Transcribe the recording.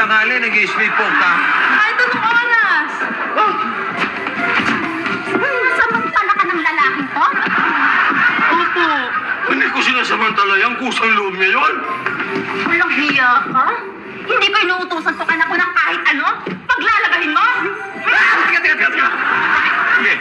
tanghali, nag-i-sweet pork ka. Kahit anong oras. Oh, Nasamantala ka ng lalaking to? opo. Hindi ko sinasamantala yan. Kusang loob niya yun. Walang hiya ka? Hindi ko inuutusan to anak ko ng kahit ano? Paglalagahin mo? Ah! Teka. Sige,